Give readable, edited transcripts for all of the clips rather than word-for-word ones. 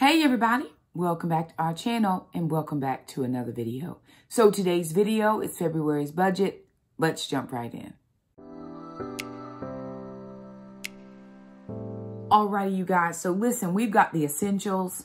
Hey everybody, welcome back to our channel and welcome back to another video. So today's video is February's budget. Let's jump right in. Alrighty, you guys. So listen, we've got the essentials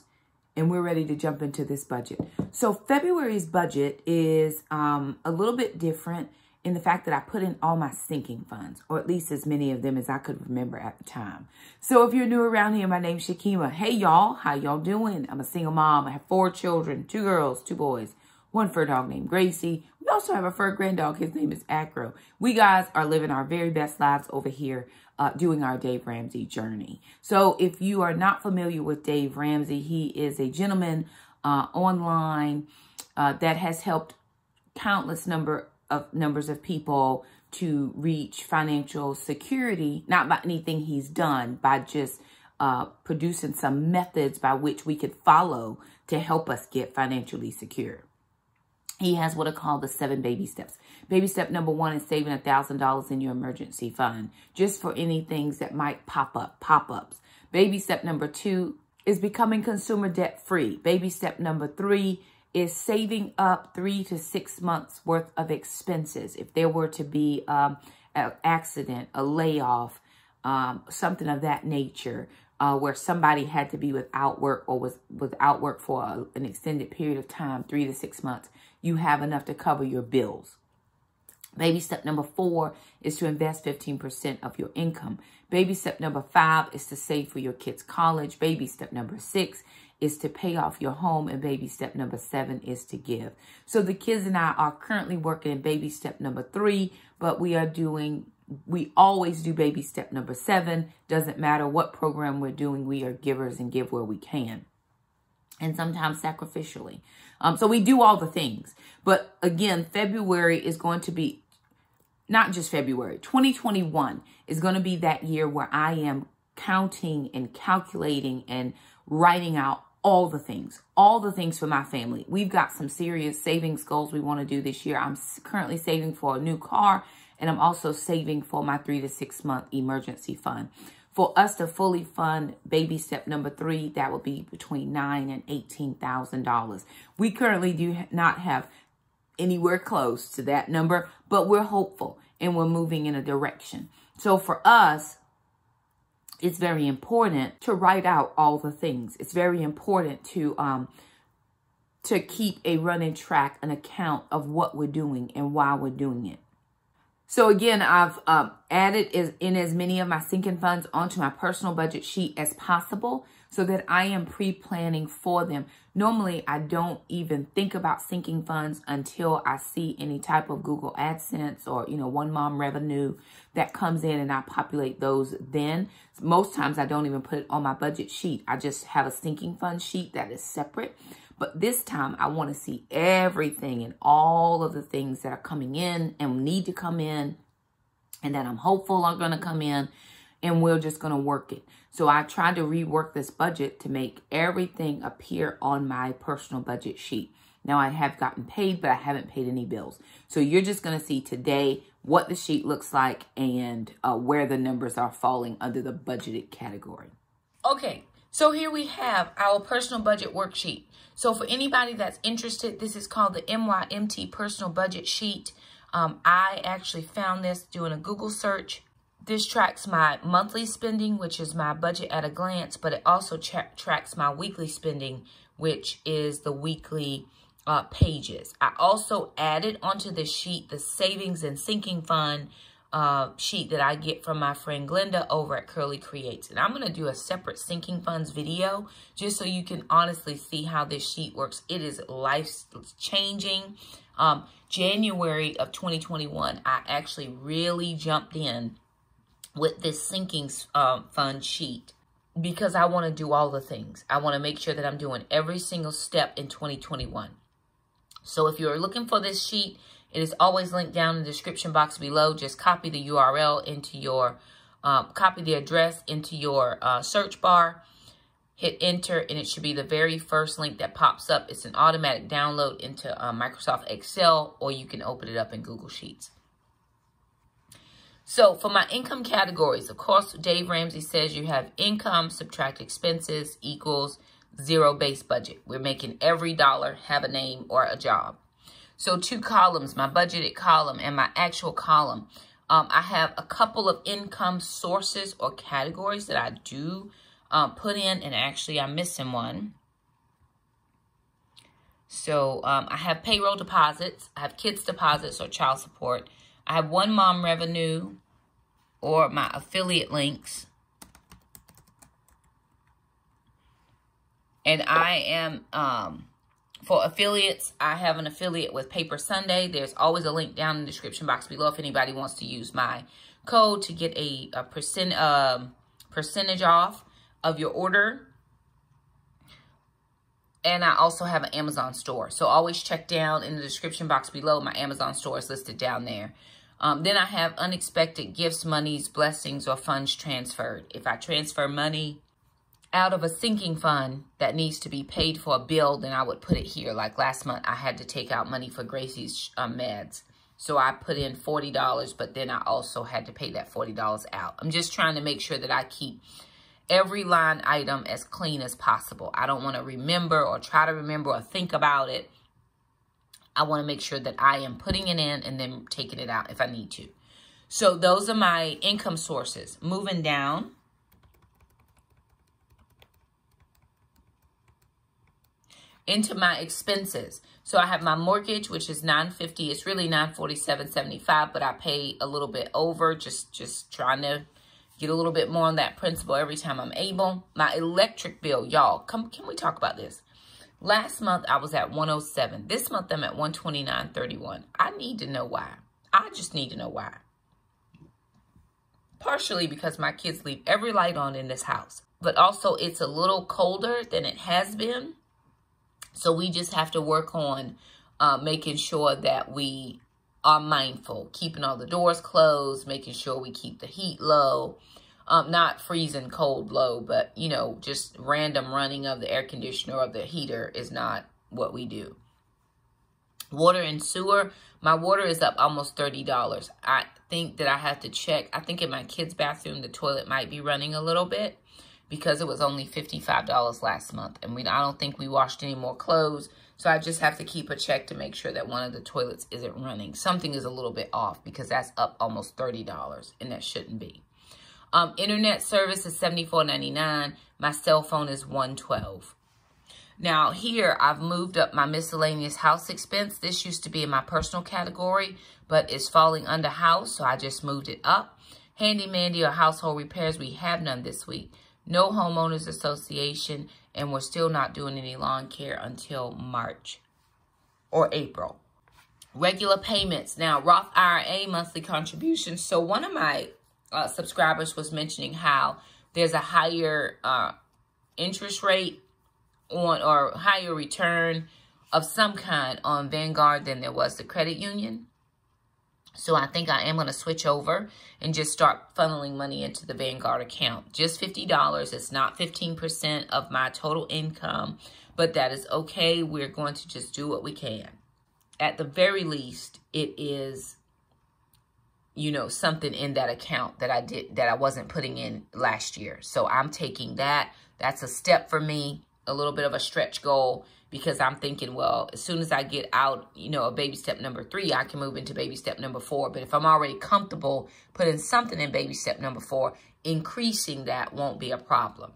and we're ready to jump into this budget. So February's budget is a little bit different in the fact that I put in all my sinking funds, or at least as many of them as I could remember at the time. So if you're new around here, my name's Shakema. Hey y'all, how y'all doing? I'm a single mom. I have 4 children, 2 girls, 2 boys, 1 fur dog named Gracie. We also have a fur grand dog. His name is Acro. We guys are living our very best lives over here doing our Dave Ramsey journey. So if you are not familiar with Dave Ramsey, he is a gentleman online that has helped countless numbers of people to reach financial security, not by anything he's done, by just producing some methods by which we could follow to help us get financially secure. He has what are called the 7 baby steps. Baby step number 1 is saving $1,000 in your emergency fund, just for any things that might pop-ups. Baby step number 2 is becoming consumer debt free. Baby step number 3 is saving up 3 to 6 months worth of expenses. If there were to be an accident, a layoff, something of that nature, where somebody had to be without work or was without work for an extended period of time, 3 to 6 months, you have enough to cover your bills. Baby step number 4 is to invest 15% of your income. Baby step number 5 is to save for your kids' college. Baby step number 6 is to pay off your home, and baby step number 7 is to give. So the kids and I are currently working in baby step number 3, but we always do baby step number 7. Doesn't matter what program we're doing, we are givers and give where we can, and sometimes sacrificially. So we do all the things. But again, February is going to be, not just February, 2021 is going to be that year where I am counting and calculating and writing out all the things for my family. We've got some serious savings goals we want to do this year. I'm currently saving for a new car, and I'm also saving for my 3 to 6 month emergency fund. For us to fully fund baby step number 3, that would be between $9,000 and $18,000. We currently do not have anywhere close to that number, but we're hopeful and we're moving in a direction. So for us, it's very important to write out all the things. It's very important to keep a running track, an account of what we're doing and why we're doing it. So again, I've added in as many of my sinking funds onto my personal budget sheet as possible so that I am pre-planning for them. Normally, I don't even think about sinking funds until I see any type of Google AdSense or, One Mom revenue that comes in, and I populate those then. Most times I don't even put it on my budget sheet. I just have a sinking fund sheet that is separate. But this time I want to see everything and all of the things that are coming in and need to come in and that I'm hopeful are going to come in, and we're just going to work it. So I tried to rework this budget to make everything appear on my personal budget sheet. Now I have gotten paid, but I haven't paid any bills. So you're just going to see today what the sheet looks like and where the numbers are falling under the budgeted category. Okay, so here we have our personal budget worksheet. So for anybody that's interested, this is called the MYMT personal budget sheet. I actually found this doing a Google search. This tracks my monthly spending, which is my budget at a glance, but it also tracks my weekly spending, which is the weekly pages. I also added onto this sheet the savings and sinking fund sheet that I get from my friend Glenda over at Curly Creates. And I'm going to do a separate sinking funds video just so you can honestly see how this sheet works. It is life-changing. January of 2021, I actually really jumped in with this sinking fund sheet because I want to do all the things. I want to make sure that I'm doing every single step in 2021. So if you're looking for this sheet, it is always linked down in the description box below. Just copy the URL into your, copy the address into your search bar, hit enter, and it should be the very first link that pops up. It's an automatic download into Microsoft Excel, or you can open it up in Google Sheets. So for my income categories, of course, Dave Ramsey says you have income subtract expenses equals zero base budget. We're making every dollar have a name or a job. So 2 columns, my budgeted column and my actual column. I have a couple of income sources or categories that I do put in, and actually I'm missing one. So I have payroll deposits, I have kids deposits or child support. I have one mom revenue or my affiliate links. And I am, for affiliates, I have an affiliate with Paper Sunday. There's always a link down in the description box below if anybody wants to use my code to get a percentage off of your order. And I also have an Amazon store. So always check down in the description box below. My Amazon store is listed down there. Then I have unexpected gifts, monies, blessings, or funds transferred. If I transfer money out of a sinking fund that needs to be paid for a bill, then I would put it here. Like last month, I had to take out money for Gracie's meds. So I put in $40, but then I also had to pay that $40 out. I'm just trying to make sure that I keep every line item as clean as possible. I don't want to remember or try to remember or think about it. I want to make sure that I am putting it in and then taking it out if I need to. So those are my income sources. Moving down. Into my expenses. So I have my mortgage, which is $950. It's really $947.75, but I pay a little bit over, just trying to get a little bit more on that principal every time I'm able. My electric bill, y'all, can we talk about this? Last month I was at $107. This month I'm at $129.31. I need to know why. I just need to know why. Partially because my kids leave every light on in this house, but also it's a little colder than it has been. So we just have to work on making sure that we are mindful, keeping all the doors closed, making sure we keep the heat low, not freezing cold low, but, you know, just random running of the air conditioner or the heater is not what we do. Water and sewer, my water is up almost $30. I think that I have to check. I think in my kids' bathroom, the toilet might be running a little bit, because it was only $55 last month. And I don't think we washed any more clothes. So I just have to keep a check to make sure that one of the toilets isn't running. Something is a little bit off because that's up almost $30 and that shouldn't be. Internet service is $74.99. My cell phone is $112. Now here I've moved up my miscellaneous house expense. This used to be in my personal category, but it's falling under house. So I just moved it up. Handy-mandy or household repairs, we have none this week. No homeowners association, and we're still not doing any lawn care until March or April. Regular payments. Now, Roth IRA monthly contributions. So one of my subscribers was mentioning how there's a higher interest rate on, or higher return of some kind on Vanguard than there was the credit union. So I think I am going to switch over and just start funneling money into the Vanguard account. Just $50. It's not 15% of my total income, but that is okay. We're going to just do what we can. At the very least, it is, you know, something in that account that I wasn't putting in last year. So I'm taking that. That's a step for me, a little bit of a stretch goal. Because I'm thinking, well, as soon as I get out, you know, of baby step number 3, I can move into baby step number 4. But if I'm already comfortable putting something in baby step number 4, increasing that won't be a problem.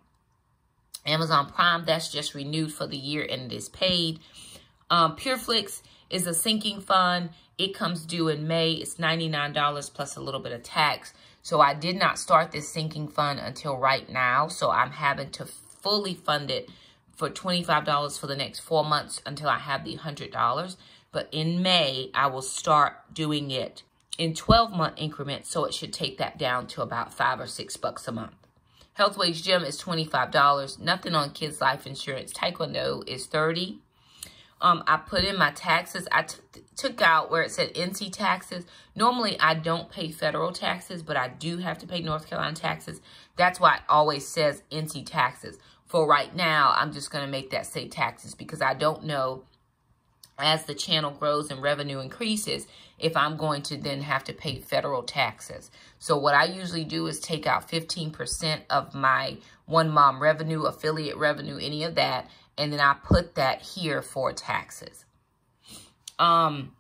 Amazon Prime, that's just renewed for the year and it is paid. PureFlix is a sinking fund. It comes due in May. It's $99 plus a little bit of tax. So I did not start this sinking fund until right now. So I'm having to fully fund it for $25 for the next 4 months until I have the $100. But in May, I will start doing it in 12-month increments, so it should take that down to about $5 or $6 a month. Health Wage Gym is $25. Nothing on kids' life insurance. Taekwondo is $30. I put in my taxes. I took out where it said NC taxes. Normally, I don't pay federal taxes, but I do have to pay North Carolina taxes. That's why it always says NC taxes. For right now, I'm just going to make that say taxes because I don't know as the channel grows and revenue increases, if I'm going to then have to pay federal taxes. So what I usually do is take out 15% of my One Mom revenue, affiliate revenue, any of that, and then I put that here for taxes. Homeschool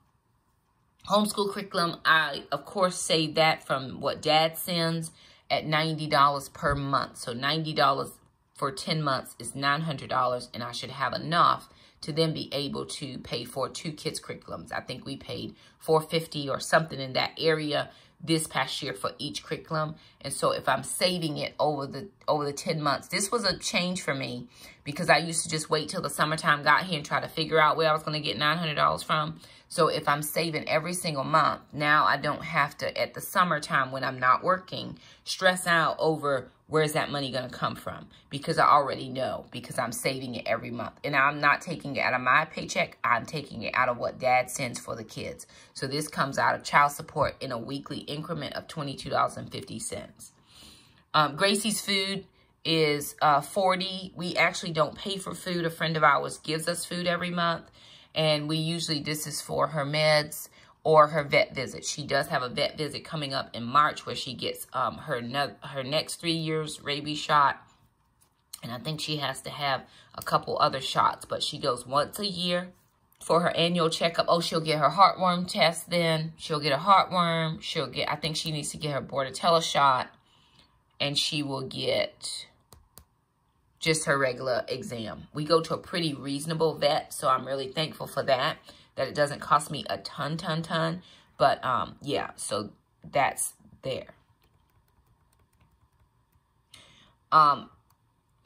curriculum, I, of course, save that from what Dad sends at $90 per month. So $90 for 10 months is $900, and I should have enough to then be able to pay for 2 kids' curriculums. I think we paid $450 or something in that area this past year for each curriculum. And so if I'm saving it over the 10 months, this was a change for me because I used to just wait till the summertime got here and try to figure out where I was going to get $900 from. So if I'm saving every single month, now I don't have to, at the summertime when I'm not working, stress out over where's that money going to come from, because I already know, because I'm saving it every month. And I'm not taking it out of my paycheck. I'm taking it out of what Dad sends for the kids. So this comes out of child support in a weekly increment of $22.50. Gracie's food is $40. We actually don't pay for food. A friend of ours gives us food every month. And we usually, this is for her meds or her vet visit. She does have a vet visit coming up in March where she gets her next 3 years rabies shot. And I think she has to have a couple other shots. But she goes once a year for her annual checkup. Oh, she'll get her heartworm test then. She'll get a heartworm. She'll get, I think she needs to get her Bordetella shot. And she will get just her regular exam. We go to a pretty reasonable vet, so I'm really thankful for that it doesn't cost me a ton. But, yeah, so that's there. And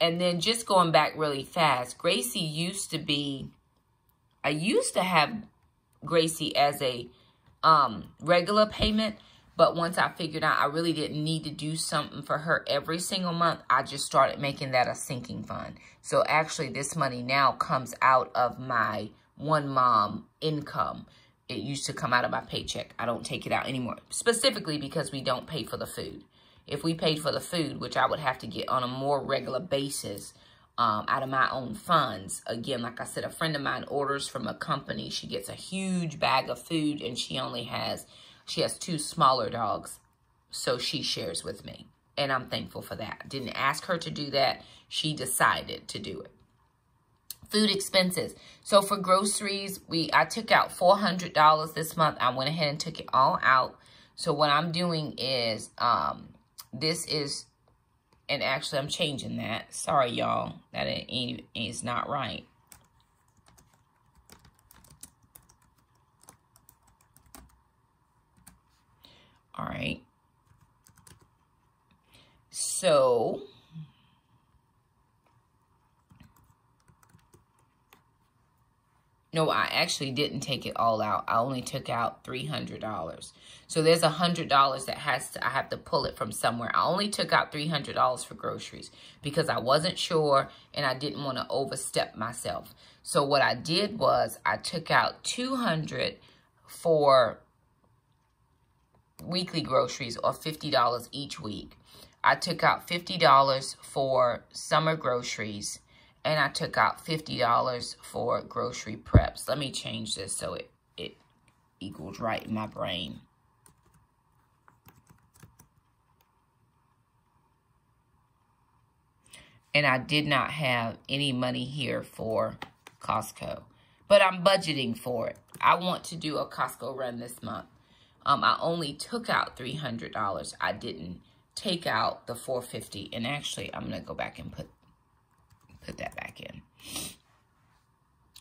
then just going back really fast, Gracie used to be, I used to have Gracie as a regular payment, but once I figured out I really didn't need to do something for her every single month, I just started making that a sinking fund. So actually this money now comes out of my One Mom income. It used to come out of my paycheck. I don't take it out anymore, specifically because we don't pay for the food. If we paid for the food, which I would have to get on a more regular basis out of my own funds. Again, like I said, a friend of mine orders from a company. She gets a huge bag of food and she has 2 smaller dogs, so she shares with me. And I'm thankful for that. Didn't ask her to do that. She decided to do it. Food expenses. So for groceries, I took out $400 this month. I went ahead and took it all out. So what I'm doing is, this is, and actually I'm changing that. Sorry, y'all. That is not right. All right. So, no, I actually didn't take it all out. I only took out $300. So there's $100 that I have to pull it from somewhere. I only took out $300 for groceries because I wasn't sure and I didn't want to overstep myself. So what I did was I took out $200 for weekly groceries, or $50 each week. I took out $50 for summer groceries, and I took out $50 for grocery preps. Let me change this so it equals right in my brain. And I did not have any money here for Costco, but I'm budgeting for it. I want to do a Costco run this month. I only took out $300. I didn't take out the $450. And actually, I'm going to go back and put that back in.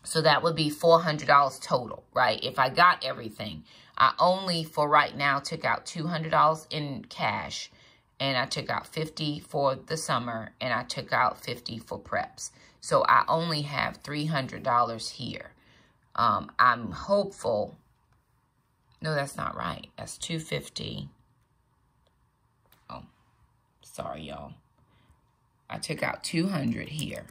So that would be $400 total, right? If I got everything. I only, for right now, took out $200 in cash. And I took out $50 for the summer. And I took out $50 for preps. So I only have $300 here. I'm hopeful. No, that's not right. That's $250. Oh, sorry, y'all. I took out $200 here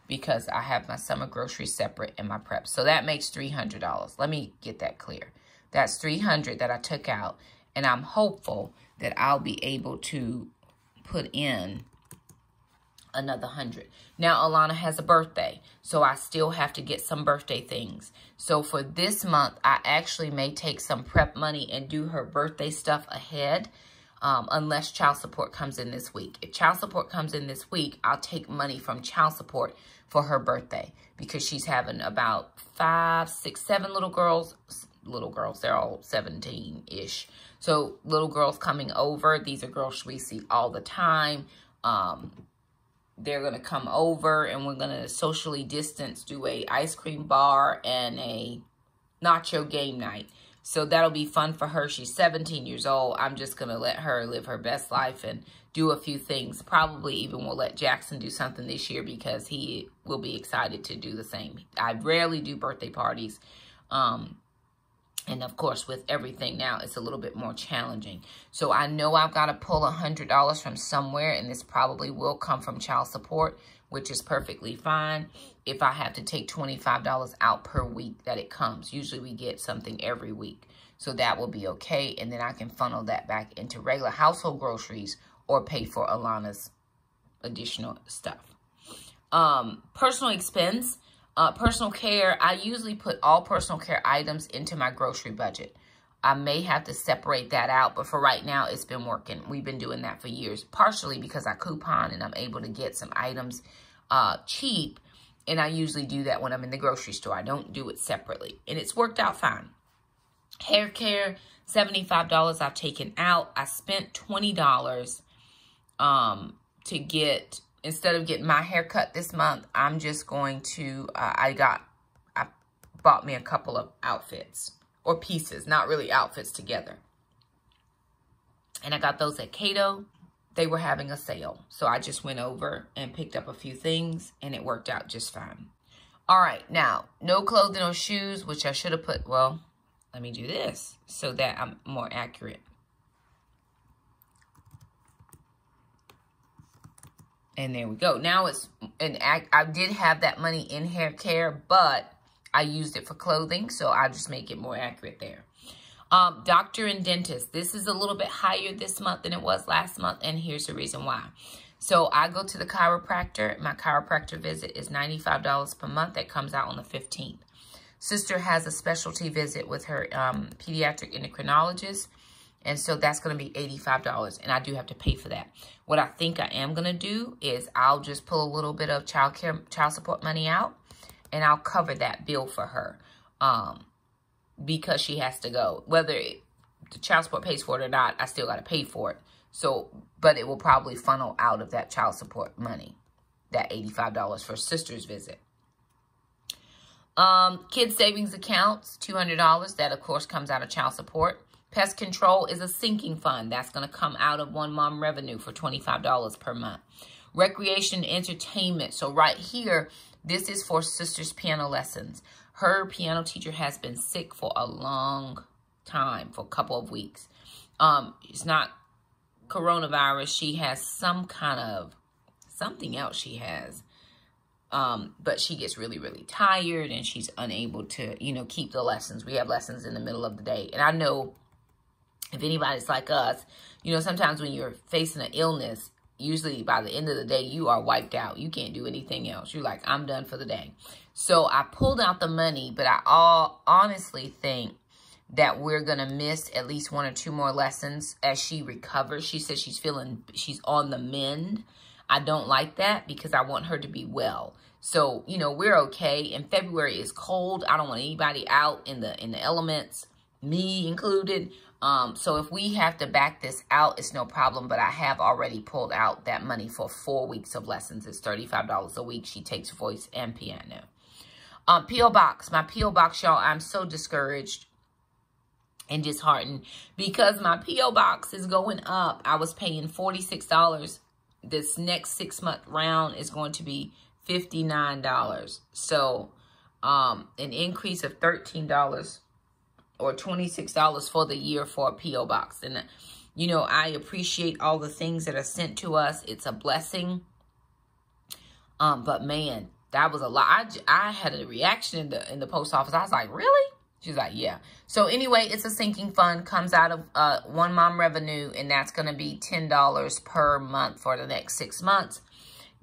because I have my summer groceries separate and my prep. So that makes $300. Let me get that clear. That's $300 that I took out, and I'm hopeful that I'll be able to put in another 100. Now Alana has a birthday, so I still have to get some birthday things. So for this month, I actually may take some prep money and do her birthday stuff ahead, unless child support comes in this week. If child support comes in this week, I'll take money from child support for her birthday, because she's having about 5, 6, 7 little girls. They're all 17-ish. So little girls coming over. These are girls we see all the time. They're going to come over, and we're going to socially distance, do a ice cream bar and a nacho game night. So that'll be fun for her. She's 17 years old. I'm just going to let her live her best life and do a few things. Probably even will let Jackson do something this year, because he will be excited to do the same. I rarely do birthday parties. And of course, with everything now, it's a little bit more challenging. So I know I've got to pull $100 from somewhere, and this probably will come from child support, which is perfectly fine. If I have to take $25 out per week that it comes. Usually we get something every week. So that will be okay. And then I can funnel that back into regular household groceries or pay for Alana's additional stuff. Personal expense. Personal care, I usually put all personal care items into my grocery budget. I may have to separate that out, but for right now, it's been working. We've been doing that for years, partially because I coupon and I'm able to get some items cheap, and I usually do that when I'm in the grocery store. I don't do it separately, and it's worked out fine. Hair care, $75 I've taken out. I spent $20 to get... Instead of getting my hair cut this month, I'm just going to, I bought me a couple of outfits, or pieces, not really outfits together. And I got those at Cato. They were having a sale. So I just went over and picked up a few things, and it worked out just fine. All right, now, no clothing or shoes, which I should have put, well, let me do this so that I'm more accurate. And there we go. Now it's, and I did have that money in hair care, but I used it for clothing, so I'll just make it more accurate there. Doctor and dentist. This is a little bit higher this month than it was last month, and here's the reason why. So I go to the chiropractor. My chiropractor visit is $95 per month. That comes out on the 15th. Sister has a specialty visit with her pediatric endocrinologist. And so that's going to be $85, and I do have to pay for that. What I think I am going to do is I'll just pull a little bit of child support money out, and I'll cover that bill for her because she has to go. Whether the child support pays for it or not, I still got to pay for it. So, but it will probably funnel out of that child support money, that $85 for sister's visit. Kids savings accounts, $200. That, of course, comes out of child support. Pest control is a sinking fund. That's going to come out of one mom revenue for $25 per month. Recreation and entertainment. So right here, this is for sister's piano lessons. Her piano teacher has been sick for a long time, for a couple of weeks. It's not coronavirus. She has some kind of, something else she has. But she gets really, really tired, and she's unable to, keep the lessons. We have lessons in the middle of the day. And I know, if anybody's like us, sometimes when you're facing an illness, usually by the end of the day, you are wiped out. You can't do anything else. You're like, I'm done for the day. So I pulled out the money, but I honestly think that we're going to miss at least 1 or 2 more lessons as she recovers. She says she's on the mend. I don't like that because I want her to be well. So, we're okay. And February is cold. I don't want anybody out in the elements, me included. So if we have to back this out, it's no problem, but I have already pulled out that money for 4 weeks of lessons. It's $35 a week. She takes voice and piano. P.O. Box. My P.O. Box, y'all, I'm so discouraged and disheartened because my P.O. Box is going up. I was paying $46. This next 6-month round is going to be $59. So, an increase of $13 or $26 for the year for a P.O. Box. And, I appreciate all the things that are sent to us. It's a blessing. But man, that was a lot. I had a reaction in the post office. I was like, really? She's like, yeah. So anyway, it's a sinking fund, comes out of one mom revenue, and that's going to be $10 per month for the next 6 months.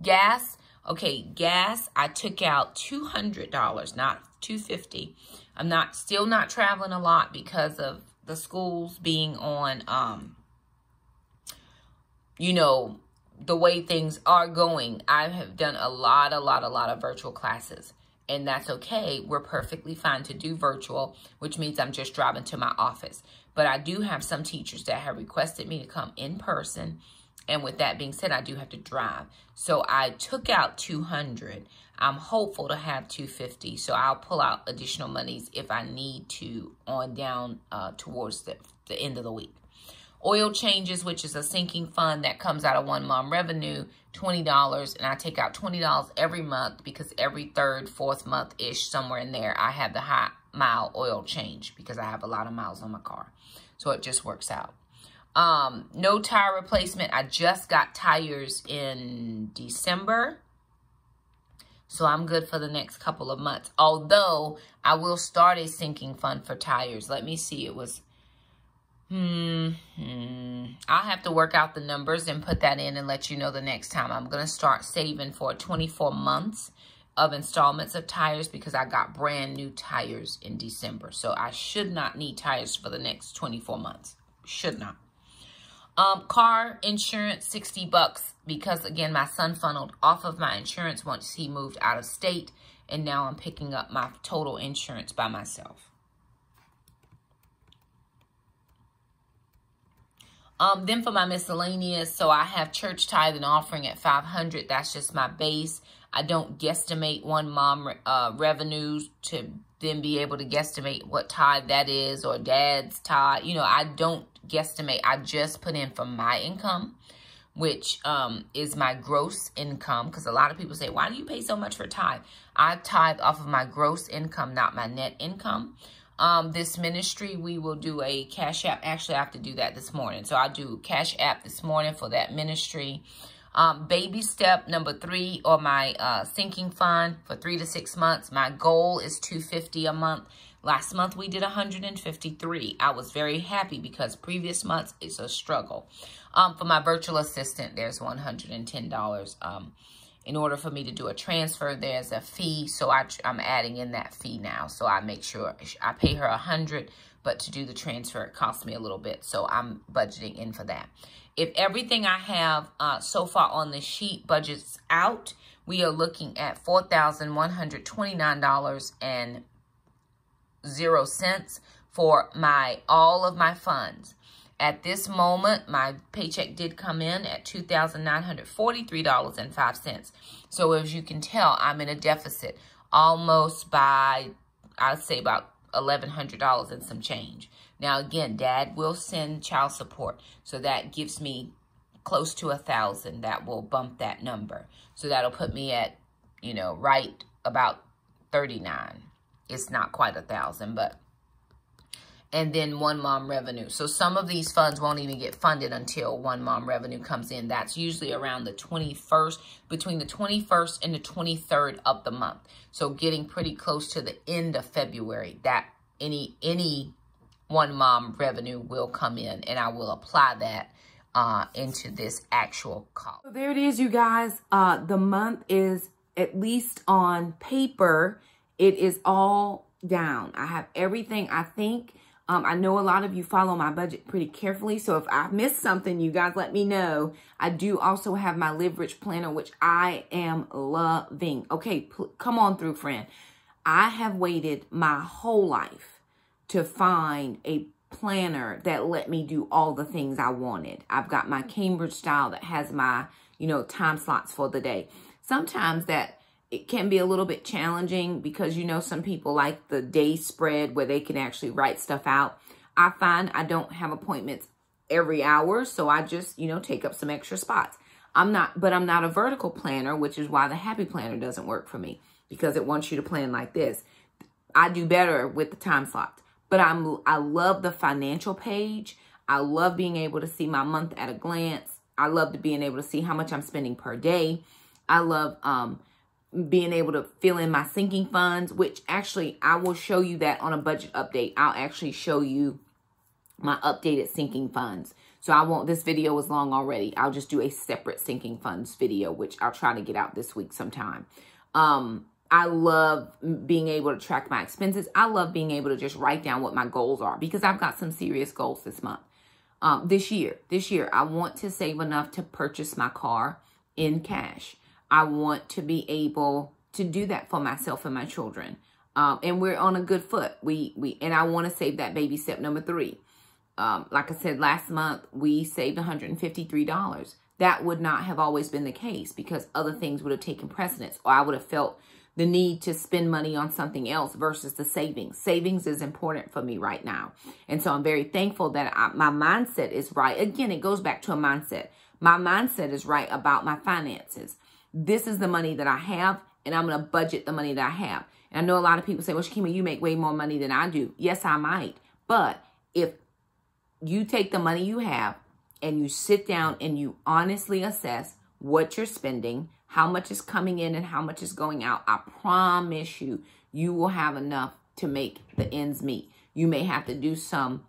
Gas, okay, gas, I took out $200, not $250. I'm still not traveling a lot because of the schools being on, you know, the way things are going. I have done a lot of virtual classes, and that's okay. We're perfectly fine to do virtual, which means I'm just driving to my office. But I do have some teachers that have requested me to come in person. And with that being said, I do have to drive. So I took out $200. I'm hopeful to have $250. So I'll pull out additional monies if I need to on down towards the end of the week. Oil changes, which is a sinking fund that comes out of one mom revenue, $20. And I take out $20 every month because every third, fourth month-ish, somewhere in there, I have the high mile oil change because I have a lot of miles on my car. So it just works out. No tire replacement. I just got tires in December. So I'm good for the next couple of months. Although I will start a sinking fund for tires. Let me see. It was, I'll have to work out the numbers and put that in and let you know the next time. I'm going to start saving for 24 months of installments of tires because I got brand new tires in December. So I should not need tires for the next 24 months. Should not. Car insurance, $60 because, again, my son funneled off of my insurance once he moved out of state, and now I'm picking up my total insurance by myself. Then for my miscellaneous, so I have church tithe and offering at $500. That's just my base. I don't guesstimate one mom revenues to then be able to guesstimate what tithe that is or dad's tithe. You know, I don't guesstimate. I just put in from my income, which is my gross income, because a lot of people say, why do you pay so much for tithe? I tithe off of my gross income, not my net income. This ministry, we will do a Cash App. Actually, I have to do that this morning. So I'll do Cash App this morning for that ministry. Baby step number 3, or my sinking fund for 3 to 6 months. My goal is $250 a month. Last month we did $153. I was very happy because previous months it's a struggle. For my virtual assistant, there's $110. In order for me to do a transfer, there's a fee, so I'm adding in that fee now. So I make sure I pay her $100, but to do the transfer, it costs me a little bit. So I'm budgeting in for that. If everything I have so far on the sheet budgets out, we are looking at $4,129.00 for all of my funds. At this moment, my paycheck did come in at $2,943.05. So as you can tell, I'm in a deficit almost by, I'd say about $1,100 and some change. Now, again, Dad will send child support. So that gives me close to $1,000. That will bump that number. So that'll put me at, you know, right about 39. It's not quite $1,000, but... And then one mom revenue. So some of these funds won't even get funded until one mom revenue comes in. That's usually around the 21st, between the 21st and the 23rd of the month. So getting pretty close to the end of February, that any one mom revenue will come in, and I will apply that into this actual cost. So there it is, you guys. The month is, at least on paper, it is all down. I have everything, I think. I know a lot of you follow my budget pretty carefully, so if I missed something, you guys let me know. I do also have my Live Rich Planner, which I am loving. Okay, come on through, friend. I have waited my whole life to find a planner that let me do all the things I wanted. I've got my Cambridge style that has my, you know, time slots for the day. Sometimes it can be a little bit challenging because, you know, some people like the day spread where they can actually write stuff out. I find I don't have appointments every hour, so I just, you know, take up some extra spots. I'm not a vertical planner, which is why the Happy Planner doesn't work for me, because it wants you to plan like this. I do better with the time slots, but I love the financial page. I love being able to see my month at a glance. I love being able to see how much I'm spending per day. I love, being able to fill in my sinking funds, which actually I will show you that on a budget update. I'll actually show you my updated sinking funds. So I won't, this video is long already. I'll just do a separate sinking funds video, which I'll try to get out this week sometime. I love being able to track my expenses. I love being able to just write down what my goals are, because I've got some serious goals this month. This year, I want to save enough to purchase my car in cash. I want to be able to do that for myself and my children. And we're on a good foot. And I want to save that baby step number 3. Like I said, last month, we saved $153. That would not have always been the case, because other things would have taken precedence, or I would have felt the need to spend money on something else versus the savings. Savings is important for me right now. And so I'm very thankful that my mindset is right. Again, it goes back to a mindset. My mindset is right about my finances. This is the money that I have, and I'm going to budget the money that I have. And I know a lot of people say, well, Shakema, you make way more money than I do. Yes, I might. But if you take the money you have and you sit down and you honestly assess what you're spending, how much is coming in and how much is going out, I promise you, you will have enough to make the ends meet. You may have to do some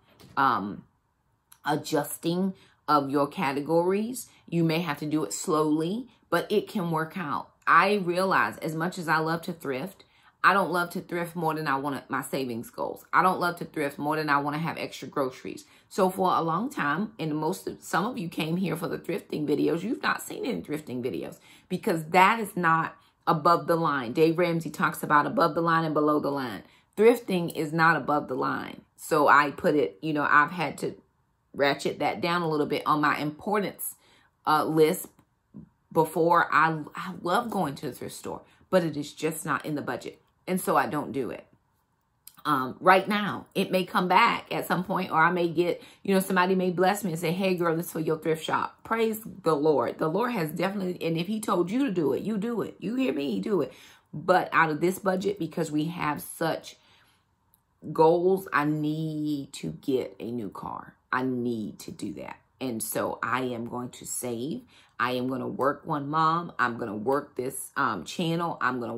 adjusting of your categories. You may have to do it slowly, but it can work out. I realize, as much as I love to thrift, I don't love to thrift more than I want my savings goals. I don't love to thrift more than I want to have extra groceries. So for a long time, and some of you came here for the thrifting videos, you've not seen any thrifting videos, because that is not above the line. Dave Ramsey talks about above the line and below the line. Thrifting is not above the line. So I put it, I've had to ratchet that down a little bit on my importance list. Before, I love going to the thrift store, but it is just not in the budget. And so I don't do it. Right now, it may come back at some point, or I may get, somebody may bless me and say, hey girl, this is for your thrift shop. Praise the Lord. The Lord has definitely, and if he told you to do it, you do it. You hear me, do it. But out of this budget, because we have such goals, I need to get a new car. I need to do that. And so I am going to save. I am going to work one mom. I'm going to work this channel. I'm going to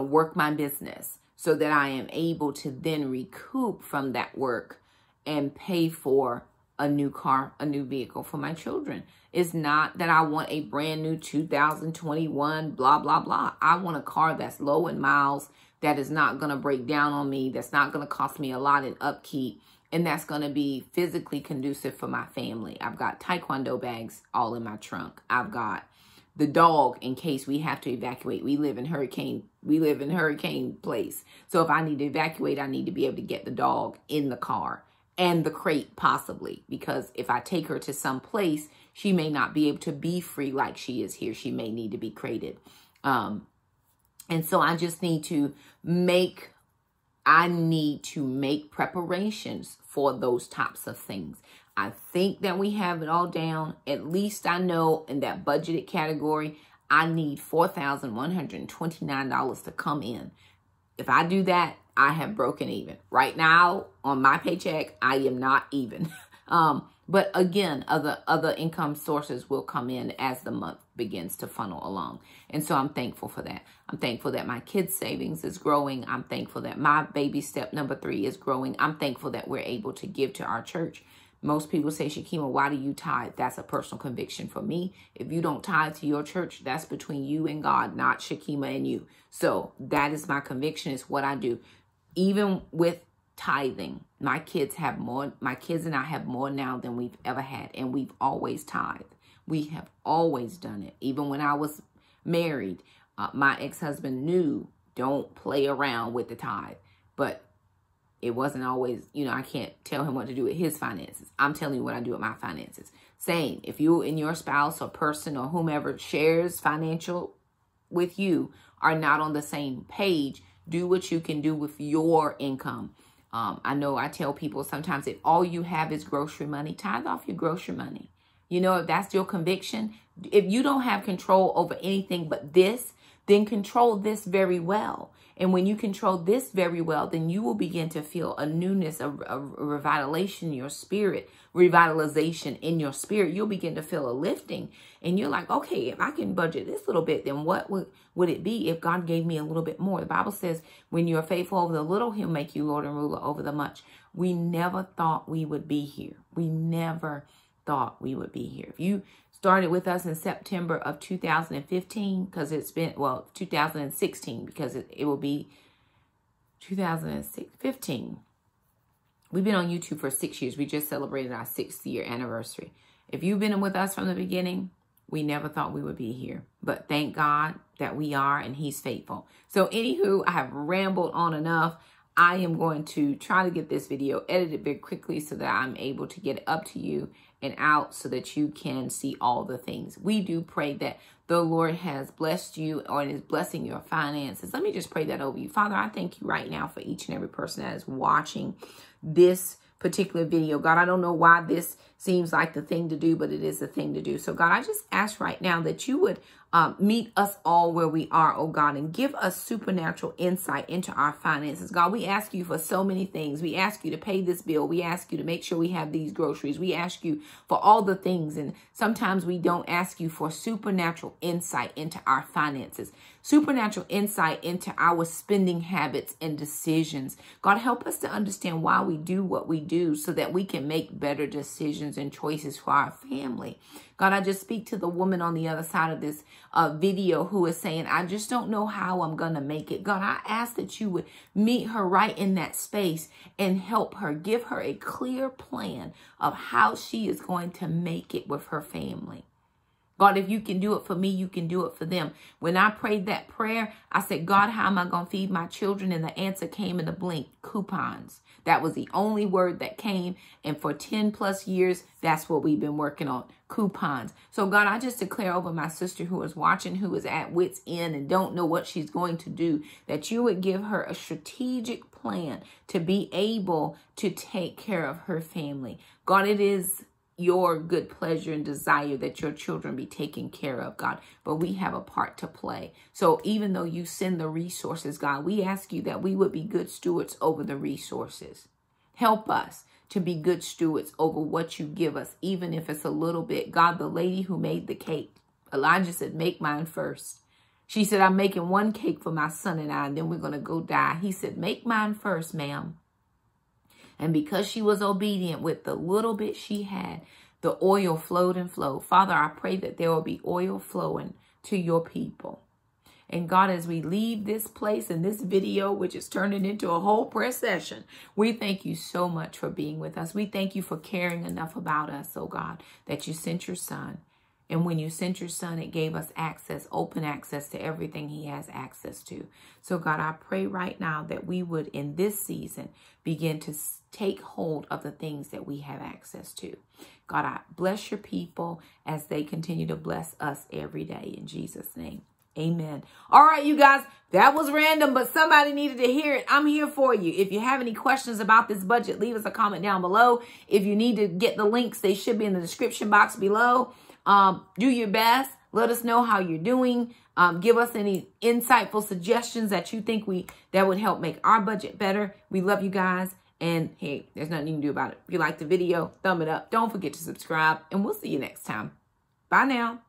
work my business so that I am able to then recoup from that work and pay for a new car, a new vehicle for my children. It's not that I want a brand new 2021, blah, blah, blah. I want a car that's low in miles, that is not going to break down on me, that's not going to cost me a lot in upkeep, and that's going to be physically conducive for my family. I've got Taekwondo bags all in my trunk. I've got the dog in case we have to evacuate. We live in hurricane place. So if I need to evacuate, I need to be able to get the dog in the car and the crate possibly, because if I take her to some place, she may not be able to be free like she is here. She may need to be crated. And so I just need to make preparations for those types of things. I think that we have it all down. At least I know in that budgeted category, I need $4,129 to come in. If I do that, I have broken even. Right now, on my paycheck, I am not even. But again, other income sources will come in as the month begins to funnel along. And so I'm thankful for that. I'm thankful that my kids' savings is growing. I'm thankful that my baby step number 3 is growing. I'm thankful that we're able to give to our church. Most people say, Shakema, why do you tithe? That's a personal conviction for me. If you don't tithe to your church, that's between you and God, not Shakema and you. So that is my conviction. It's what I do. Even with tithing, my kids and I have more now than we've ever had. And we've always tithed. We have always done it. Even when I was married, my ex-husband knew, don't play around with the tithe. But it wasn't always, I can't tell him what to do with his finances. I'm telling you what I do with my finances. Same, if you and your spouse or person or whomever shares financial with you are not on the same page, do what you can do with your income. I know I tell people sometimes, if all you have is grocery money, tithe off your grocery money. If that's your conviction, if you don't have control over anything but this, then control this very well. And when you control this very well, then you will begin to feel a newness, a revitalization in your spirit, revitalization in your spirit. You'll begin to feel a lifting. And you're like, okay, if I can budget this little bit, then what would it be if God gave me a little bit more? The Bible says, when you're faithful over the little, he'll make you Lord and ruler over the much. We never thought we would be here. We never thought we would be here. If you started with us in September of 2015, because it's been, well, 2016, because it will be 2015. We've been on YouTube for 6 years. We just celebrated our 6th year anniversary. If you've been with us from the beginning, we never thought we would be here. But thank God that we are, and he's faithful. So anywho, I have rambled on enough. I am going to try to get this video edited very quickly so that I'm able to get it up to you and out so that you can see all the things. We do pray that the Lord has blessed you or is blessing your finances. Let me just pray that over you. Father, I thank you right now for each and every person that is watching this particular video. God, I don't know why this seems like the thing to do, but it is the thing to do. So God, I just ask right now that you would meet us all where we are, oh God, and give us supernatural insight into our finances. God, we ask you for so many things. We ask you to pay this bill. We ask you to make sure we have these groceries. We ask you for all the things. And sometimes we don't ask you for supernatural insight into our finances, supernatural insight into our spending habits and decisions. God, help us to understand why we do what we do so that we can make better decisions and choices for our family. God, I just speak to the woman on the other side of this video who is saying, I just don't know how I'm going to make it. God, I ask that you would meet her right in that space and help her, give her a clear plan of how she is going to make it with her family. God, if you can do it for me, you can do it for them. When I prayed that prayer, I said, God, how am I going to feed my children? And the answer came in a blink: coupons. That was the only word that came. And for 10 plus years, that's what we've been working on, coupons. So God, I just declare over my sister who is watching, who is at wit's end and don't know what she's going to do, that you would give her a strategic plan to be able to take care of her family. God, it is your good pleasure and desire that your children be taken care of, God, but we have a part to play. So even though you send the resources, God, we ask you that we would be good stewards over the resources. Help us to be good stewards over what you give us, even if it's a little bit. God, the lady who made the cake, Elijah said, make mine first. She said, I'm making one cake for my son and I, and then we're going to go die. He said, make mine first, ma'am. And because she was obedient with the little bit she had, the oil flowed and flowed. Father, I pray that there will be oil flowing to your people. And God, as we leave this place and this video, which is turning into a whole prayer session, we thank you so much for being with us. We thank you for caring enough about us, oh God, that you sent your son. And when you sent your son, it gave us access, open access to everything he has access to. So God, I pray right now that we would in this season begin to take hold of the things that we have access to. God, I bless your people as they continue to bless us every day in Jesus' name. Amen. All right, you guys, that was random, but somebody needed to hear it. I'm here for you. If you have any questions about this budget, leave us a comment down below. If you need to get the links, they should be in the description box below. Do your best. Let us know how you're doing. Give us any insightful suggestions that you think that would help make our budget better. We love you guys. And hey, there's nothing you can do about it. If you like the video, thumb it up. Don't forget to subscribe, and we'll see you next time. Bye now.